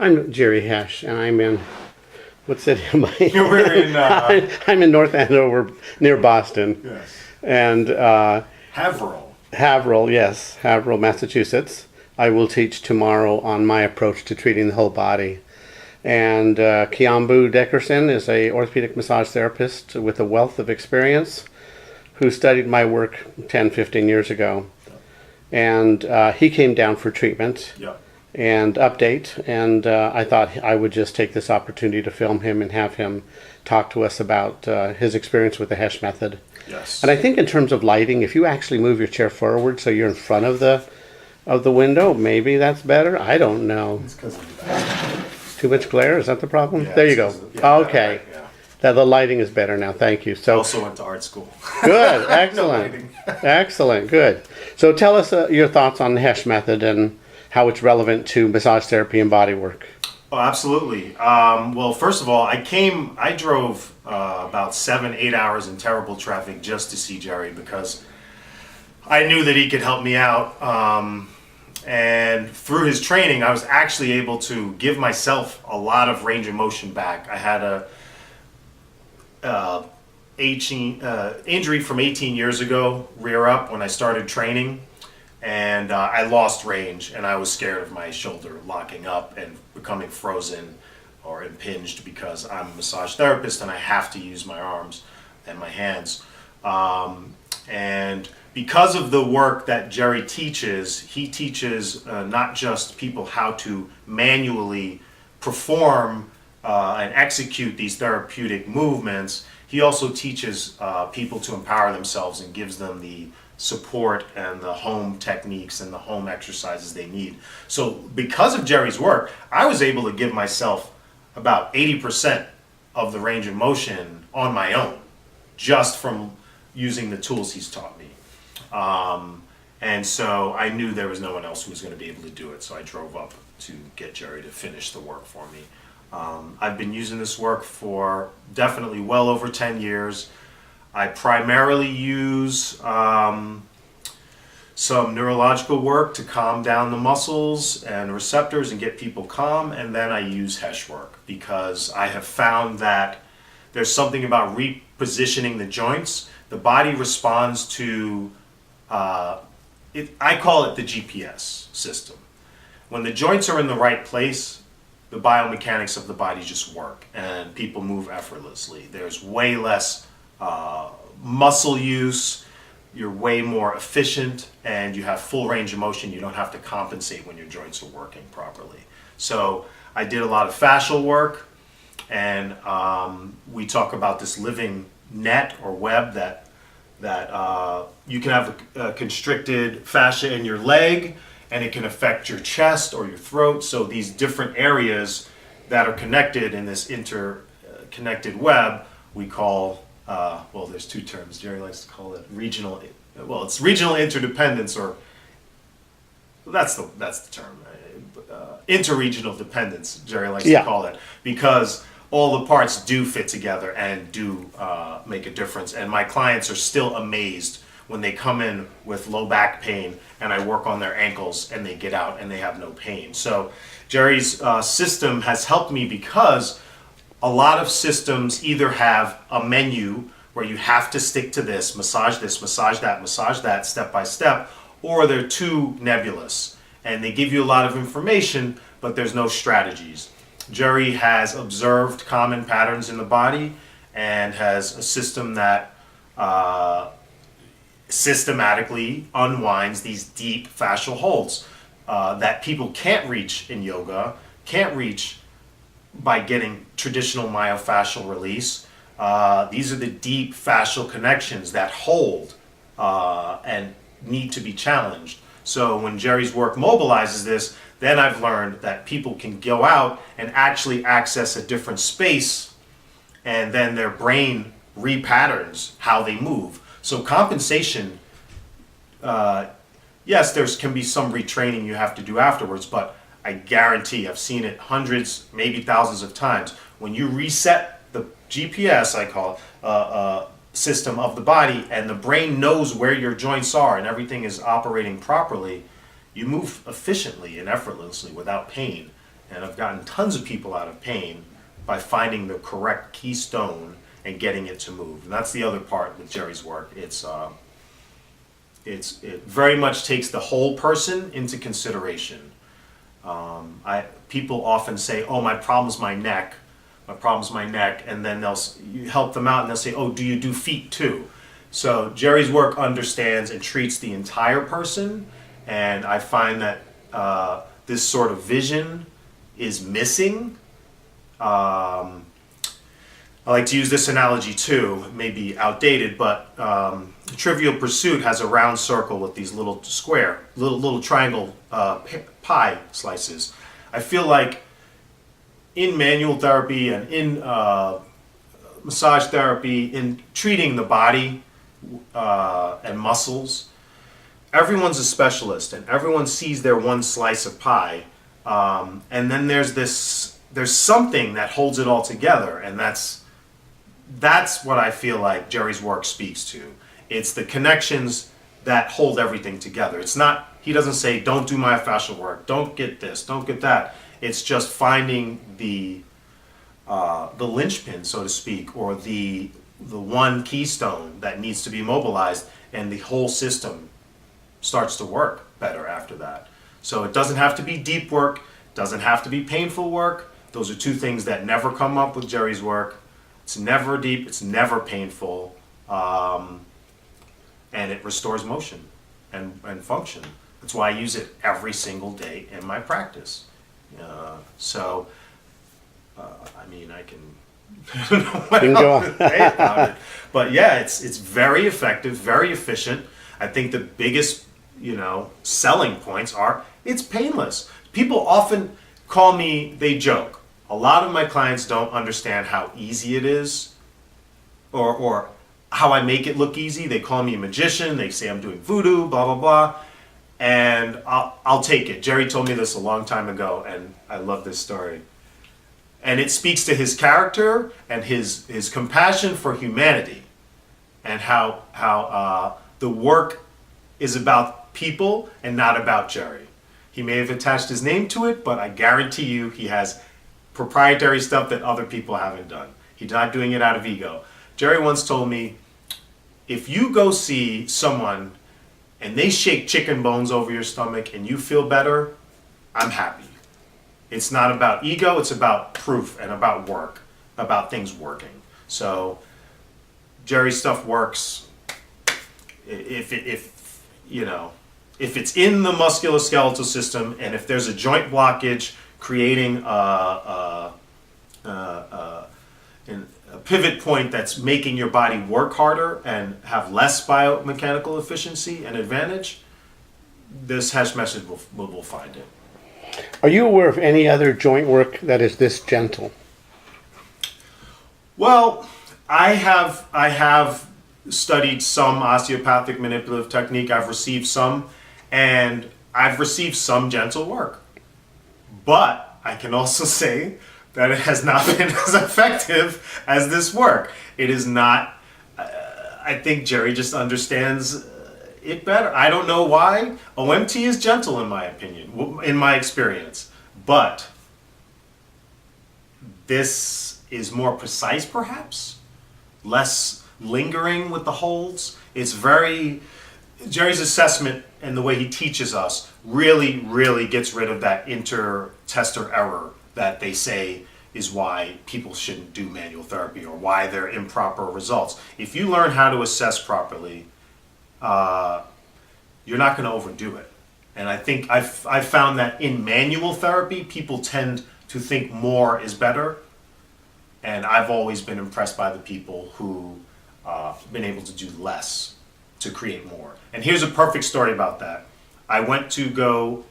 I'm Jerry Hesch, and I'm in, what city am I in? We're in, I'm in North Andover, near Boston. yes. And Haverhill. Haverhill, Massachusetts. I will teach tomorrow on my approach to treating the whole body. And Kiambu Deckerson is a orthopedic massage therapist with a wealth of experience who studied my work 10, 15 years ago. And he came down for treatment. Yeah. And update, and I thought I would just take this opportunity to film him and have him talk to us about his experience with the Hesch method. Yes. And I think in terms of lighting, if you actually move your chair forward so you're in front of the window, maybe that's better. I don't know. It's because of that. Too much glare? Is that the problem? Yeah, there you it's go. 'cause of- yeah, Okay. yeah. That the lighting is better now. Thank you. I So also went to art school. good, No excellent, lighting. excellent, good. So tell us your thoughts on the Hesch method and how it's relevant to massage therapy and body work. Oh, absolutely. Well, first of all, I drove about 7-8 hours in terrible traffic just to see Jerry because I knew that he could help me out. And through his training, I was actually able to give myself a lot of range of motion back. I had a injury from 18 years ago, rear up, when I started training. And I lost range, and I was scared of my shoulder locking up and becoming frozen or impinged because I'm a massage therapist and I have to use my arms and my hands. And because of the work that Jerry teaches, he teaches not just people how to manually perform and execute these therapeutic movements, he also teaches people to empower themselves and gives them the support and the home techniques and the home exercises they need. So because of Jerry's work, I was able to give myself about 80% of the range of motion on my own, just from using the tools he's taught me. And so I knew there was no one else who was going to be able to do it, so I drove up to get Jerry to finish the work for me. I've been using this work for definitely well over 10 years. I primarily use some neurological work to calm down the muscles and receptors and get people calm, and then I use Hesch work because I have found that there's something about repositioning the joints. The body responds to, I call it the GPS system. When the joints are in the right place, the biomechanics of the body just work and people move effortlessly. There's way less muscle use, you're way more efficient, and you have full range of motion. You don't have to compensate when your joints are working properly. So I did a lot of fascial work, and we talk about this living net or web that you can have a constricted fascia in your leg, and it can affect your chest or your throat. So these different areas that are connected in this interconnected web, we call well, there's two terms. Jerry likes to call it regional. Well, it's regional interdependence, or that's the term. Interregional dependence. Jerry likes to call it, because all the parts do fit together and do make a difference. And my clients are still amazed when they come in with low back pain and I work on their ankles and they get out and they have no pain. So Jerry's system has helped me because a lot of systems either have a menu where you have to stick to this, massage that, step by step, or they're too nebulous and they give you a lot of information, but there's no strategies. Jerry has observed common patterns in the body and has a system that systematically unwinds these deep fascial holds that people can't reach in yoga, can't reach by getting traditional myofascial release. These are the deep fascial connections that hold and need to be challenged. So when Jerry's work mobilizes this, then I've learned that people can go out and actually access a different space, and then their brain repatterns how they move. So compensation, yes, there can be some retraining you have to do afterwards, but I guarantee, I've seen it hundreds, maybe thousands of times, when you reset the GPS, I call it, system of the body, and the brain knows where your joints are and everything is operating properly, you move efficiently and effortlessly without pain. And I've gotten tons of people out of pain by finding the correct keystone and getting it to move. And that's the other part with Jerry's work. It very much takes the whole person into consideration. People often say, "Oh, my problem's my neck. My problem's my neck," and then you help them out and they'll say, "Oh, do you do feet too?" So Jerry's work understands and treats the entire person, and I find that this sort of vision is missing. I like to use this analogy too, it may be outdated, but Trivial Pursuit has a round circle with these little little triangle pie slices. I feel like in manual therapy and in massage therapy, in treating the body and muscles, everyone's a specialist and everyone sees their one slice of pie, and then there's something that holds it all together, and that's what I feel like Jerry's work speaks to. It's the connections that hold everything together. It's not, he doesn't say, "Don't do myofascial work, don't get this, don't get that." It's just finding the linchpin, so to speak, or the one keystone that needs to be mobilized, and the whole system starts to work better after that. So it doesn't have to be deep work, doesn't have to be painful work. Those are two things that never come up with Jerry's work. It's never deep, it's never painful, and it restores motion and function. That's why I use it every single day in my practice. I mean, I can I don't know what else to say about it. But yeah, it's very effective, very efficient. I think the biggest, selling points are it's painless. People often call me, they joke. A lot of my clients don't understand how easy it is or how I make it look easy. They call me a magician. They say I'm doing voodoo, blah, blah, blah. And I'll take it. Jerry told me this a long time ago, and I love this story. And it speaks to his character and his compassion for humanity, and how the work is about people and not about Jerry. He may have attached his name to it, but I guarantee you he has proprietary stuff that other people haven't done. He's not doing it out of ego. Jerry once told me, if you go see someone and they shake chicken bones over your stomach and you feel better, I'm happy. It's not about ego, it's about proof and about work, about things working. So Jerry's stuff works if it's in the musculoskeletal system, and if there's a joint blockage creating a pivot point that's making your body work harder and have less biomechanical efficiency and advantage, this Hesch method will find it. Are you aware of any other joint work that is this gentle? Well, I have studied some osteopathic manipulative technique. I've received some, and I've received some gentle work. But I can also say that it has not been as effective as this work. It is not, I think Jerry just understands it better. I don't know why. OMT is gentle in my opinion, in my experience. But this is more precise perhaps, less lingering with the holds. It's Jerry's assessment and the way he teaches us really, really gets rid of that inter-tester error that they say is why people shouldn't do manual therapy or why they're improper results. If you learn how to assess properly, you're not going to overdo it. And I think I've found that in manual therapy, people tend to think more is better. And I've always been impressed by the people who been able to do less to create more. And here's a perfect story about that. I went to go,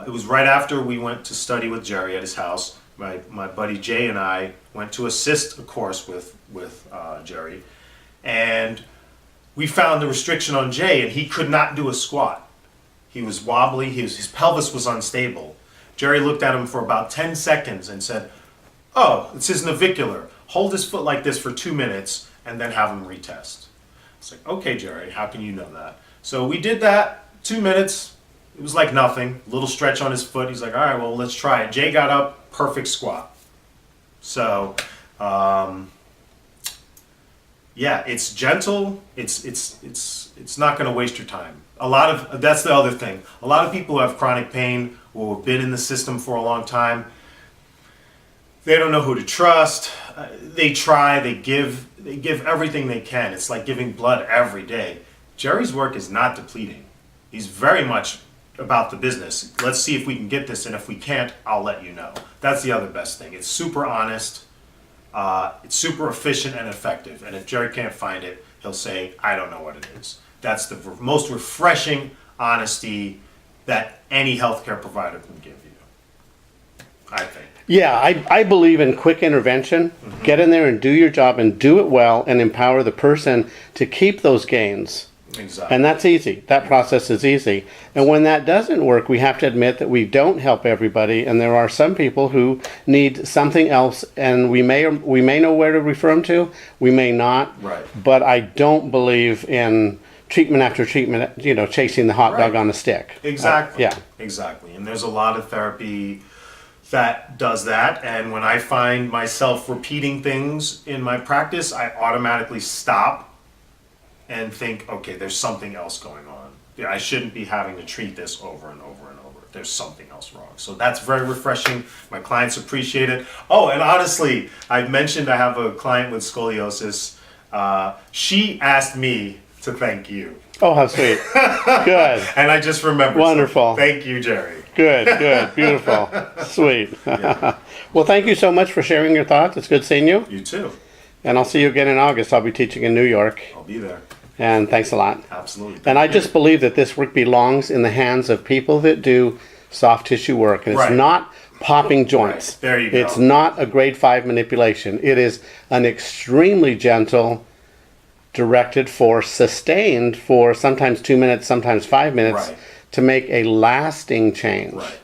it was right after we went to study with Jerry at his house. My buddy Jay and I went to assist a course with Jerry. And we found the restriction on Jay, and he could not do a squat. He was wobbly, his pelvis was unstable. Jerry looked at him for about 10 seconds and said, "Oh, it's his navicular. Hold his foot like this for 2 minutes and then have him retest." It's like, okay, Jerry, how can you know that? So we did that, 2 minutes. It was like nothing. Little stretch on his foot. He's like, all right, well, let's try it. Jay got up, perfect squat. So, yeah, it's gentle. It's not going to waste your time. That's the other thing. A lot of people who have chronic pain or have been in the system for a long time, they don't know who to trust. They try. They give everything they can. It's like giving blood every day. Jerry's work is not depleting. He's very much about the business. Let's see if we can get this, and if we can't, I'll let you know. That's the other best thing. It's super honest. It's super efficient and effective. And if Jerry can't find it, he'll say, I don't know what it is. That's the most refreshing honesty that any healthcare provider can give you, I think. Yeah, I believe in quick intervention. Get in there and do your job and do it well and empower the person to keep those gains. Exactly. And that's easy. That process is easy. And when that doesn't work, we have to admit that we don't help everybody, and there are some people who need something else, and we may know where to refer them to, we may not. Right. But I don't believe in treatment after treatment, chasing the hot dog on a stick. Exactly. Yeah. Exactly. And there's a lot of therapy that does that, and when I find myself repeating things in my practice, I automatically stop and think, okay, there's something else going on. Yeah, I shouldn't be having to treat this over and over and over. There's something else wrong. So that's very refreshing. My clients appreciate it. Oh, and honestly, I mentioned I have a client with scoliosis. She asked me to thank you. Oh, how sweet. Good. And I just remembered. Wonderful. So thank you, Jerry. Good. Beautiful. Sweet. Yeah. Well, thank you so much for sharing your thoughts. It's good seeing you. You too. And I'll see you again in August. I'll be teaching in New York. I'll be there. And thanks a lot. Absolutely. And I just believe that this work belongs in the hands of people that do soft tissue work. And it's Right. not popping joints. Right. There you go. It's not a grade 5 manipulation. It is an extremely gentle, directed force, sustained for sometimes 2 minutes, sometimes 5 minutes, Right. to make a lasting change. Right.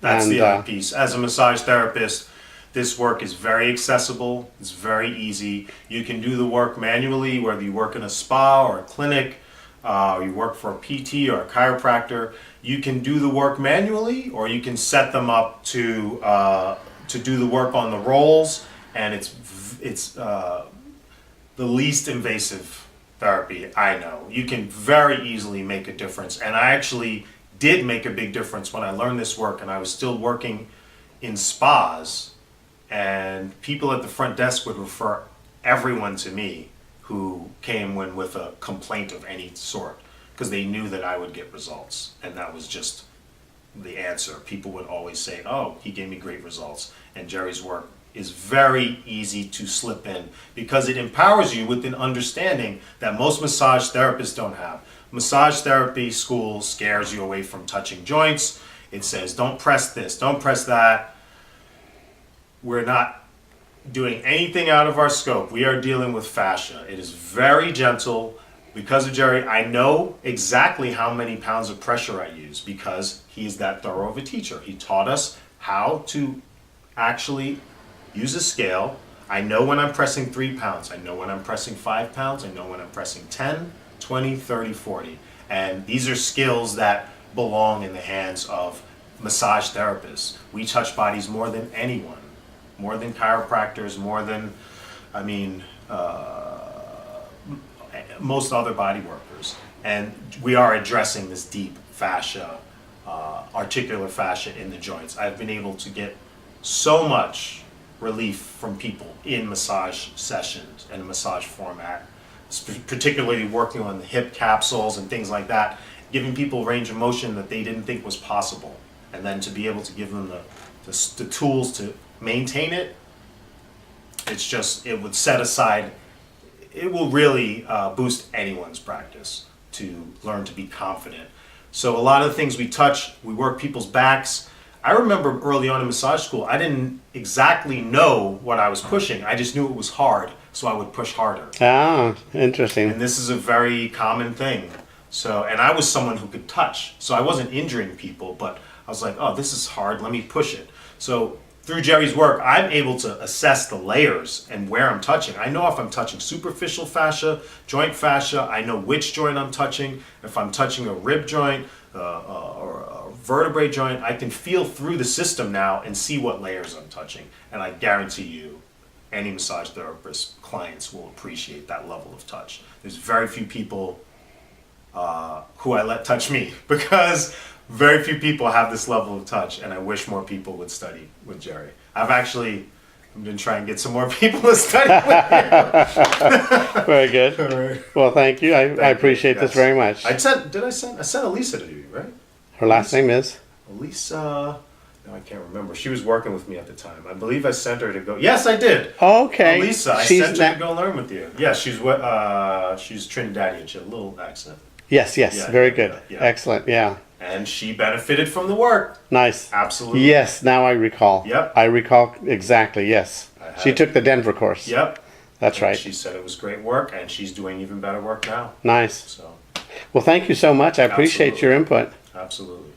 That's And, the other piece. As a massage therapist, this work is very accessible. It's very easy. You can do the work manually, whether you work in a spa or a clinic, or you work for a PT or a chiropractor. You can do the work manually, or you can set them up to do the work on the rolls, and it's the least invasive therapy I know. You can very easily make a difference, and I actually did make a big difference when I learned this work, and I was still working in spas. And people at the front desk would refer everyone to me who came with a complaint of any sort, because they knew that I would get results. And that was just the answer. People would always say, oh, he gave me great results. And Jerry's work is very easy to slip in because it empowers you with an understanding that most massage therapists don't have. Massage therapy school scares you away from touching joints. It says, don't press this, don't press that. We're not doing anything out of our scope. We are dealing with fascia. It is very gentle. Because of Jerry, I know exactly how many pounds of pressure I use because he is that thorough of a teacher. He taught us how to actually use a scale. I know when I'm pressing 3 pounds. I know when I'm pressing 5 pounds. I know when I'm pressing 10, 20, 30, 40. And these are skills that belong in the hands of massage therapists. We touch bodies more than anyone. More than chiropractors, more than, most other body workers. And we are addressing this deep fascia, articular fascia in the joints. I've been able to get so much relief from people in massage sessions and massage format, particularly working on the hip capsules and things like that, giving people range of motion that they didn't think was possible. And then to be able to give them the tools to maintain it, it would set aside, it will really boost anyone's practice to learn to be confident. So a lot of the things we touch, we work people's backs. I remember early on in massage school, I didn't exactly know what I was pushing. I just knew it was hard, so I would push harder. Ah, interesting. And this is a very common thing. So, and I was someone who could touch, so I wasn't injuring people, but I was like, oh, this is hard, let me push it. So through Jerry's work, I'm able to assess the layers and where I'm touching. I know if I'm touching superficial fascia, joint fascia, I know which joint I'm touching. If I'm touching a rib joint or a vertebrae joint, I can feel through the system now and see what layers I'm touching. And I guarantee you, any massage therapist clients will appreciate that level of touch. There's very few people who I let touch me, because very few people have this level of touch, and I wish more people would study with Jerry. I've been trying to get some more people to study with him. Very good. Well, thank you. I appreciate this very much. I sent Elisa to you, right? Her last name is? Elisa, no, I can't remember. She was working with me at the time. I believe I sent her to go. Yes, I did. Okay. Elisa, I sent her to go learn with you. Yeah, she's Trinidadian. She had a little accent. Yes, Yeah, very yeah, good. yeah. Excellent, yeah. And she benefited from the work. Nice. Absolutely. Yes, now I recall. Yep. I recall exactly, yes. She took the Denver course. Yep. That's And right. She said it was great work, and she's doing even better work now. Nice. So, Well, thank you so much. I appreciate Absolutely. your input. absolutely.